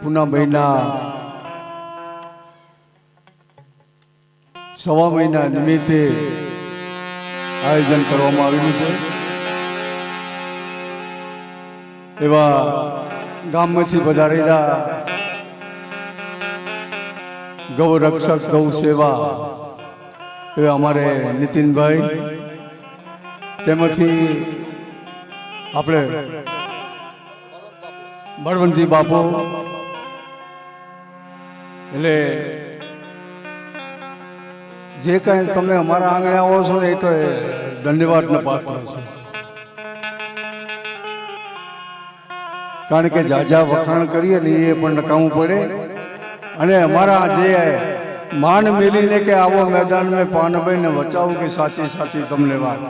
પૂનમભાઈના 1.5 મહિના નિમિત્તે આયોજન કરવામાં આવેલું છે। એવા ગામમાંથી પધારેલા ગૌ રક્ષક ગૌ સેવા એવા અમારે નીતિનભાઈ, તેમાંથી આપણે બળવંતી બાપુ, એટલે જે કાંઈ તમે અમારા આંગણે આવો છો ને એ તો ધન્યવાદના પાત્ર છે, કારણ કે જાજા વખાણ કરીએ ને એ પણ નકામું પડે। અને અમારા જે માન મેલીને કે આવો મેદાન મેં પાનભાઈને બચાવું કે સાચી સાચી તમને વાત,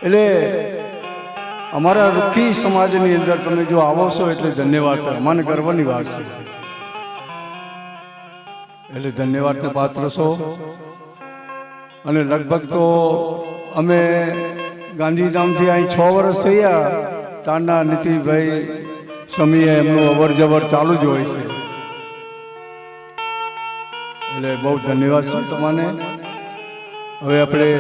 એટલે અમારા રૂખી સમાજની અંદર તમે જો આવો છો એટલે ધન્યવાદ, અમાને ગર્વની વાત છે, એટલે ધન્યવાદને પાત્ર છો। અને લગભગ તો અમે ગાંધીધામથી અહીં 6 વર્ષ થયા, તારના નીતિભાઈ સમીએ એમનું અવર જવર ચાલુ જ હોય છે, એટલે બહુ ધન્યવાદ છે તમને। હવે આપણે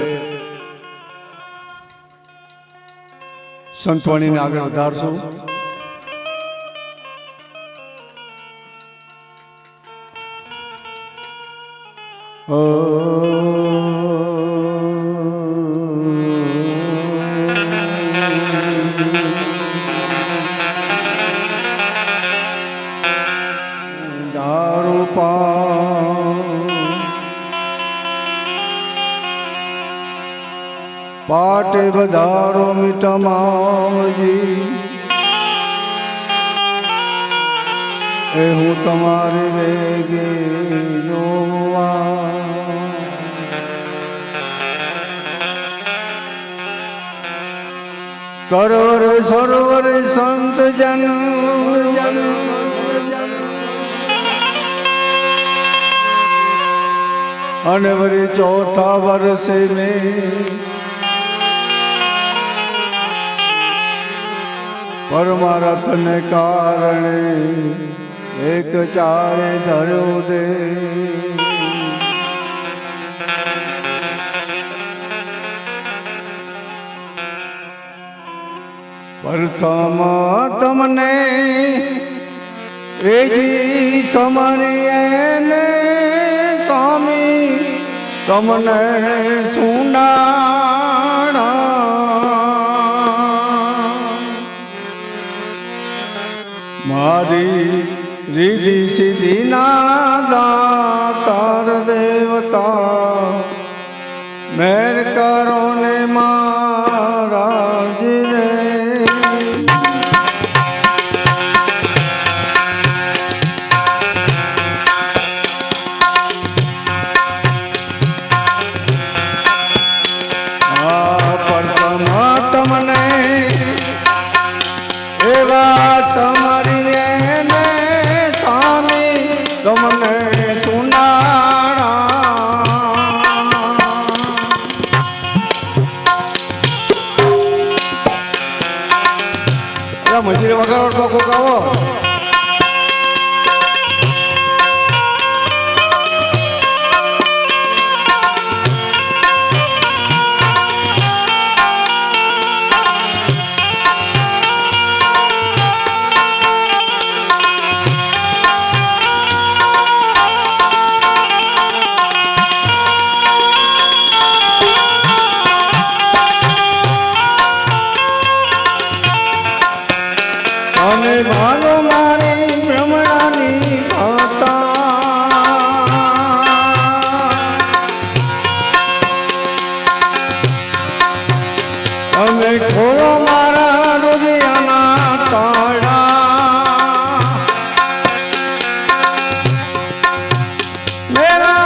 સંતવાણીને આગળ વધારશું। દારૂ પાટે વધારો મીઠામાવજી, એ હું તમારી વેગે જોવા, કરવર સરોવર સંત જન અને વરી 4થા વર્ષે મેં પરમારથ ને કારણે એક ચારે ધર્યો દે, પ્રથમ તમને એજી સમરીએ સ્વામી તમને સુનાણા, મારી રીધિ સિદ્ધિ ના દાતાર દેવતા, મેર કરો ને મહારાજ રે, પ્રથમ તમને એવા સમરીએ ને સ્વામી તમને સુનાણા। મંદિરે વગાડો તો કોક આવો। અને ભાલો મારી ભ્રમણાની ભાતા, અને ખોલો મારા હૃદયના તાળા, મેરા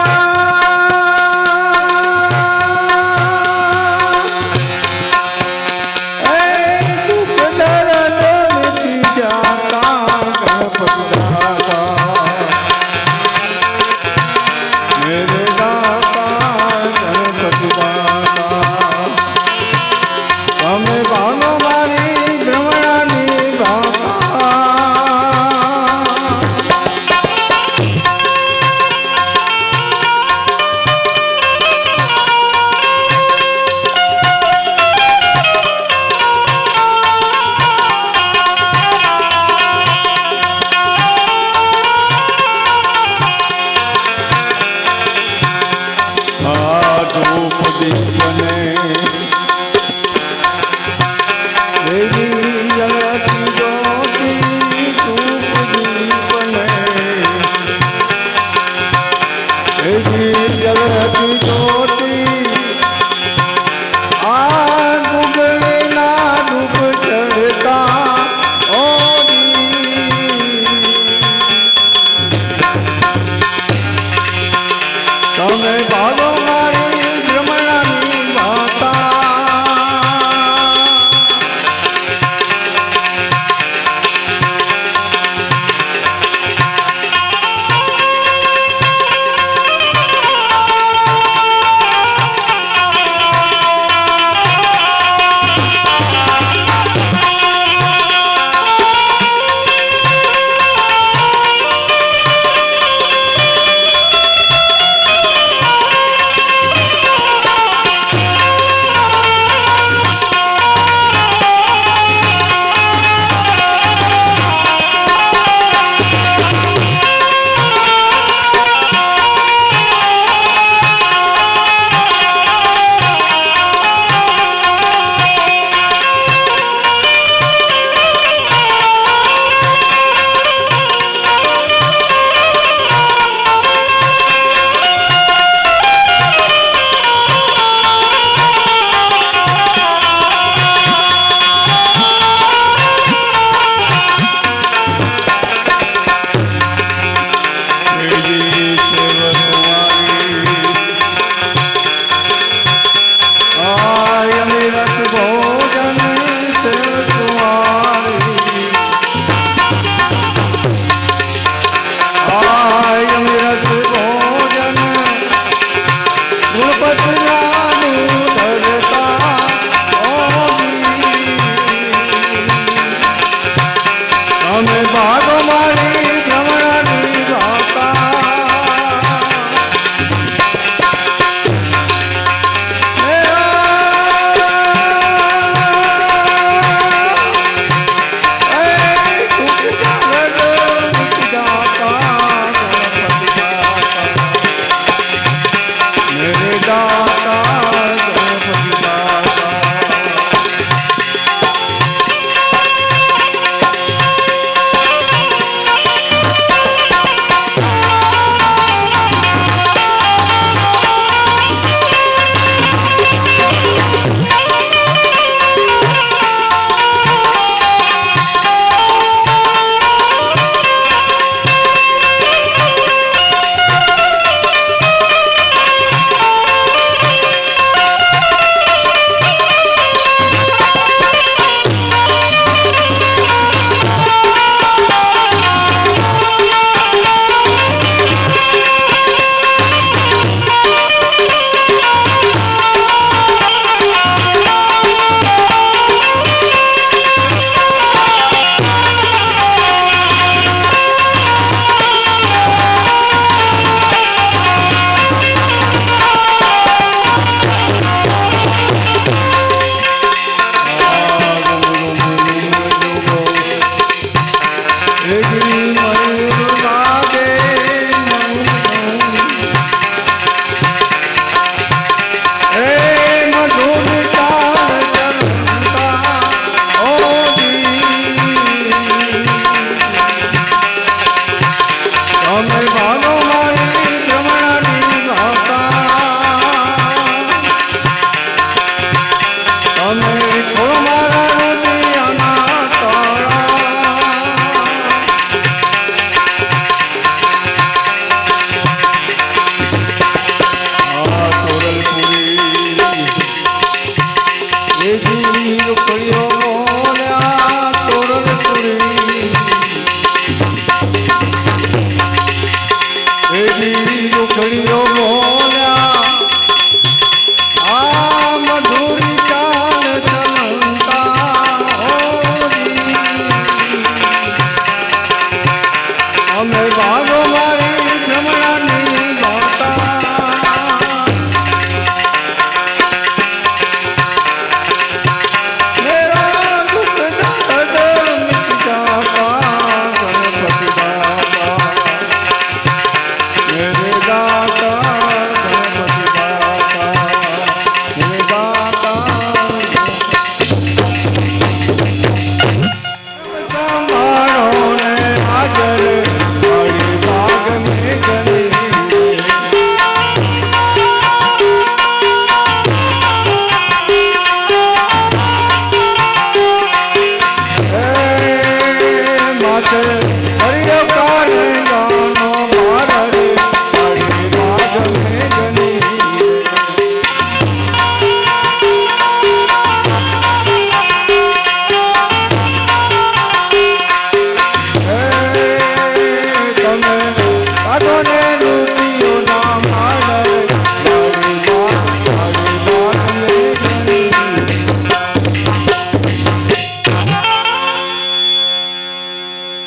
ભાગો મારી ભ્રમણાની ગાતા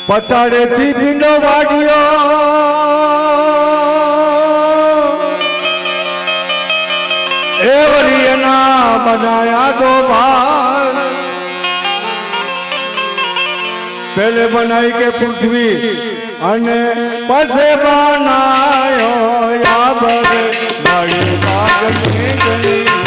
પતાડેથી પીંડો વાગ્યો એ વરિયના બનાયા તો ભાગ પહેલે બનાઈ કે પૃથ્વી અને પછી બનાયો યાબર મારી ભાગ મે ગણી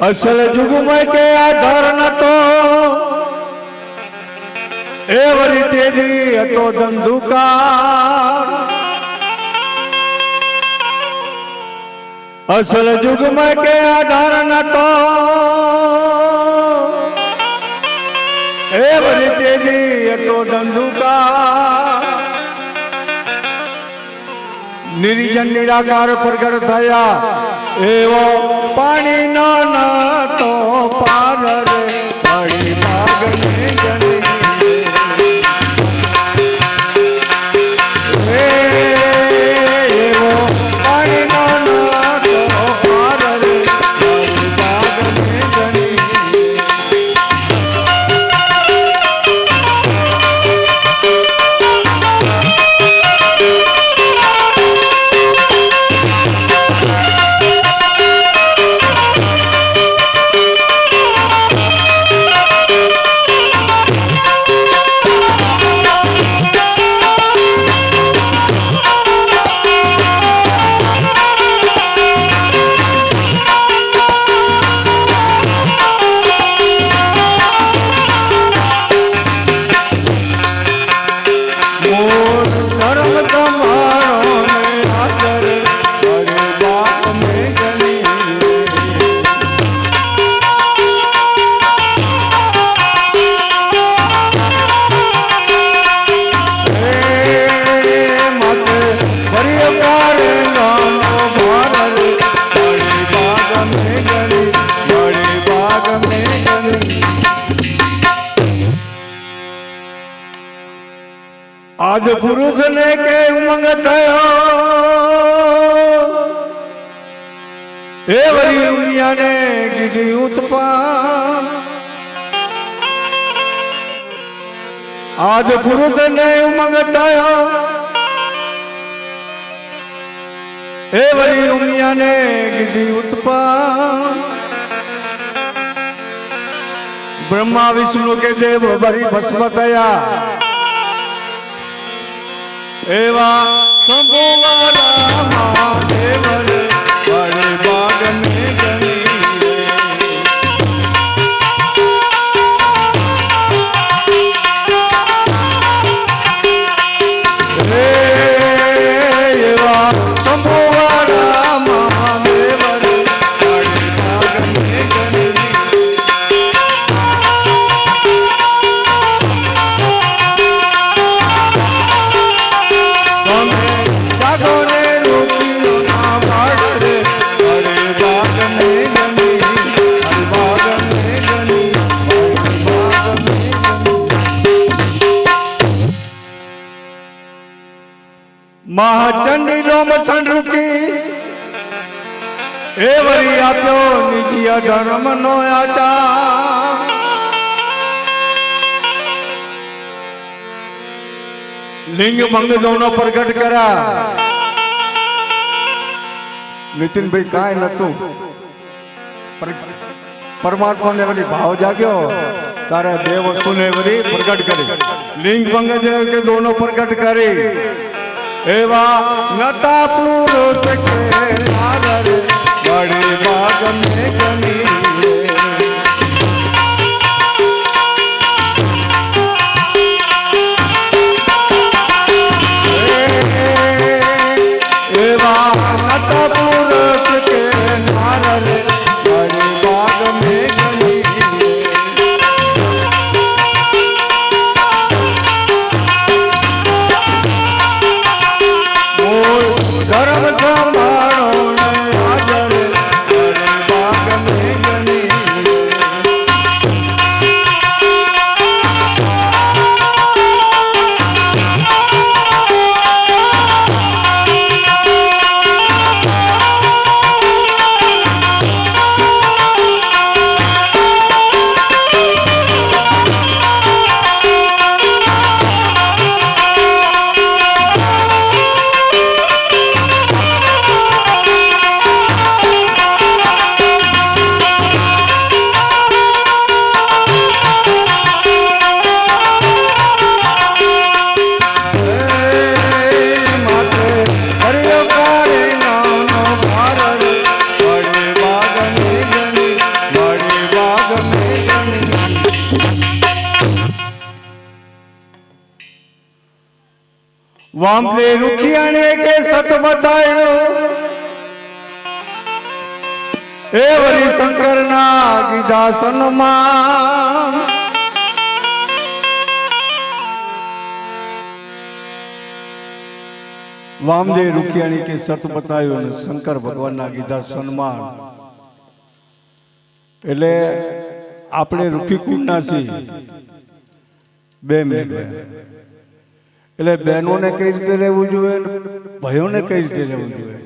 અસલ જુગમાં કે આધાર નતો એ વરી તેજી હતો ધંધુકાર असल जुग में के आधार न तो ए बड़ी तेजी तो धंधुका निर्जन निराकार प्रकट थया एवो पानी ना तो पार रे बड़ी भाग में जनी आज पुरुष ने के उमंग थयो ए वरी दुनिया ने कीधी उत्पान आज पुरुष ने उमंग थयो ए वरी दुनिया ने कीधी उत्पान ब्रह्मा विष्णु के देव बड़ी भस्म थया एवा शंभुवाला महादेव रे बड़े बाग में गनी रे एवा शंभुवाला महादेव रे बड़े बाग में गनी महाचंडी रोम संरुकी ए वरी आप्यो निजी धर्म नो आचा लिंग मंग दोनों प्रकट करा नितिन भाई काय नतु परमात्मा ने वरी भाव जाग्यो तारे बे वस्तु ने वरी प्रकट करे लिंग मंग के दोनों प्रकट करे एवा नता पुरुष के नागर बड़े बाग में गनी एवा नता पुरुष के नागर बड़े बाग में गनी धर्म संभालो हाजर बड़े बाग में गनी वामले रुखियाने के सच बतायो એ વળી શંકરના કીધા સન્માન વામદેવ રૂખિયાણી કે સત બતાવ્યું અને શંકર ભગવાનના કીધા સન્માન એટલે આપણે રૂખી કુળના છીએ બે મિનિટ એટલે બહેનોને કઈ રીતે રહેવું જોઈએ ભાઈઓને કઈ રીતે રહેવું જોઈએ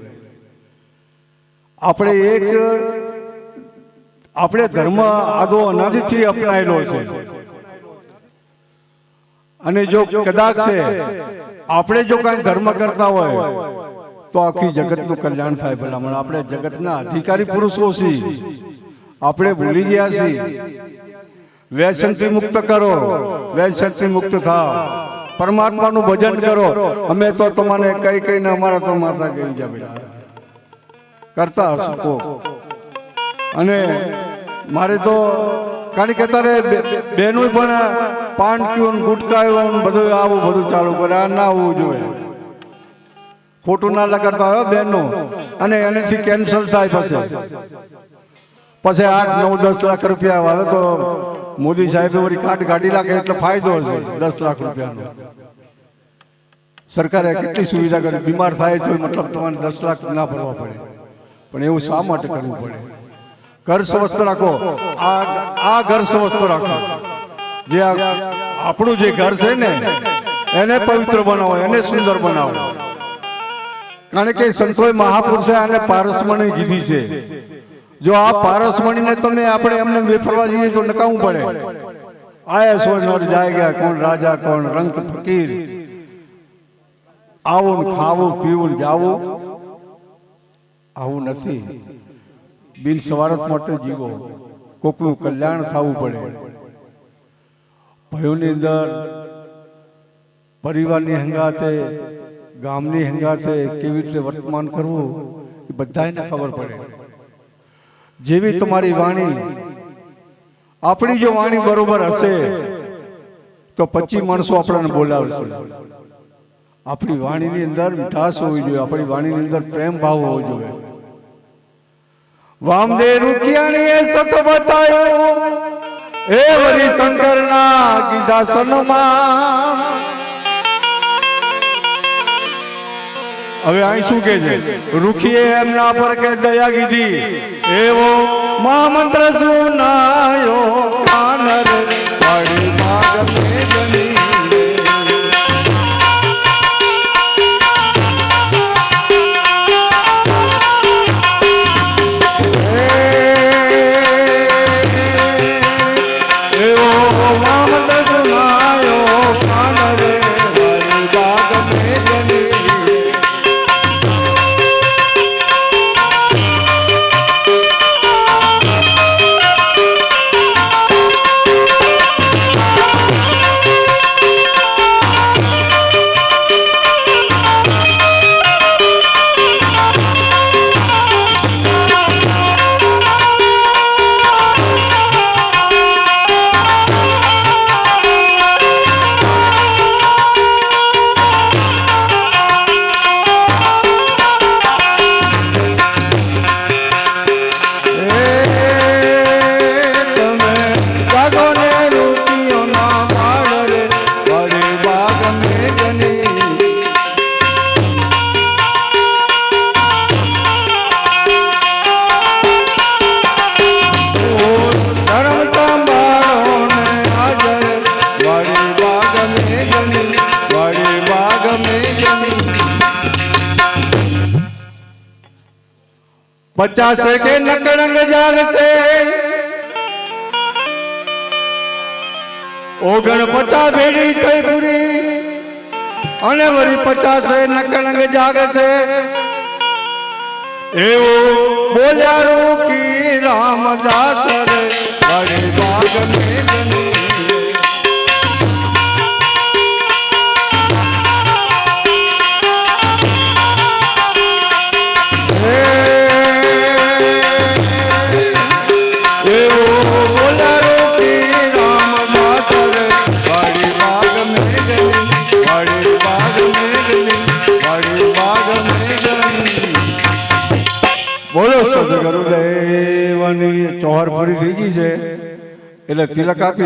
આપણે ધર્મ આદો અનાદિથી અપનાયેલો છે અને જો કદાચ છે આપણે જો કઈ ધર્મ કરતા હોય તો આખી જગતનું કલ્યાણ થાય ભલામણ આપણે જગતના અધિકારી પુરુષો છીએ આપણે ભૂલી ગયા છીએ વ્યસનથી મુક્ત કરો વ્યસનથી મુક્ત થાઓ પરમાત્માનું ભજન કરો અમે તો તમને કઈ કઈને અમારા તો માતા કહી જાય કરતા શકો અને મારે તો કારણ કે તારે બેનું પણ પાન પીવું ગુટકાયું બધું આવું બધું ચાલુ કરે આ ના આવવું જોઈએ ખોટું ના લગાડતા હોય બેનનું અને એનાથી કેન્સલ થાય પછી 8-9-10 લાખ રૂપિયા આવે તો મોદી સાહેબે વળી કાર્ડ કાઢી નાખે એટલે ફાયદો હશે 10 લાખ રૂપિયાનો સરકારે કેટલી સુવિધા કરી બીમાર થાય તો મતલબ તમારે 10 લાખ ના ભરવા પડે પણ એવું શા માટે કરવું પડે ઘર સ્વસ્થ રાખો આ ઘર સ્વસ્થ રાખો જે આપણું જે ઘર છે ને એને પવિત્ર બનાવો એને સુંદર બનાવો કારણ કે સંતોએ મહાપુરુષે આને પારસમણી કીધી છે જો આ પારસમણીને તમે આપણે એમને વેફરવા જઈએ તો નકામું પડે આયા સોનર જાયગા કોણ રાજા કોણ રંગ ફકીર આવું ખાવું પીવું જાવું આવું નથી બિન સવારત માટે જીવો કોકનું કલ્યાણ થવું પડે ભયોની અંદર પરિવારની હંગાતે ગામની હંગાતે કેવી રીતે વર્તમાન કરવું એ બધાને ખબર પડે જેવી તમારી વાણી આપણી જો વાણી બરોબર હશે તો 25 માણસો આપણને બોલાવશે આપણી વાણીની અંદર મીઠાશ હોવી જોઈએ આપણી વાણીની અંદર પ્રેમ ભાવ હોવો જોઈએ વામદેવ રૂખિયાણીએ સત બતાવ્યું એ વળી શંકરના કીધા સન્માન હવે અહીં શું કે છે રૂખીએ એમના પર કે દયા કીધી એવો મહામંત્ર સુનાયો કાનર વાળી ભાગ મે જની पचास के नकड़ंग जाग से ओगण 50 भेड़ी थई पूरी अने वरी 50 नकड़ंग जाग से एवो बोल्या रूखी रामदास रे बड़े बाग में जनी બોલો સદગુરુદેવની ચોહર પૂરી થઈ ગઈ છે એટલે તિલક આપી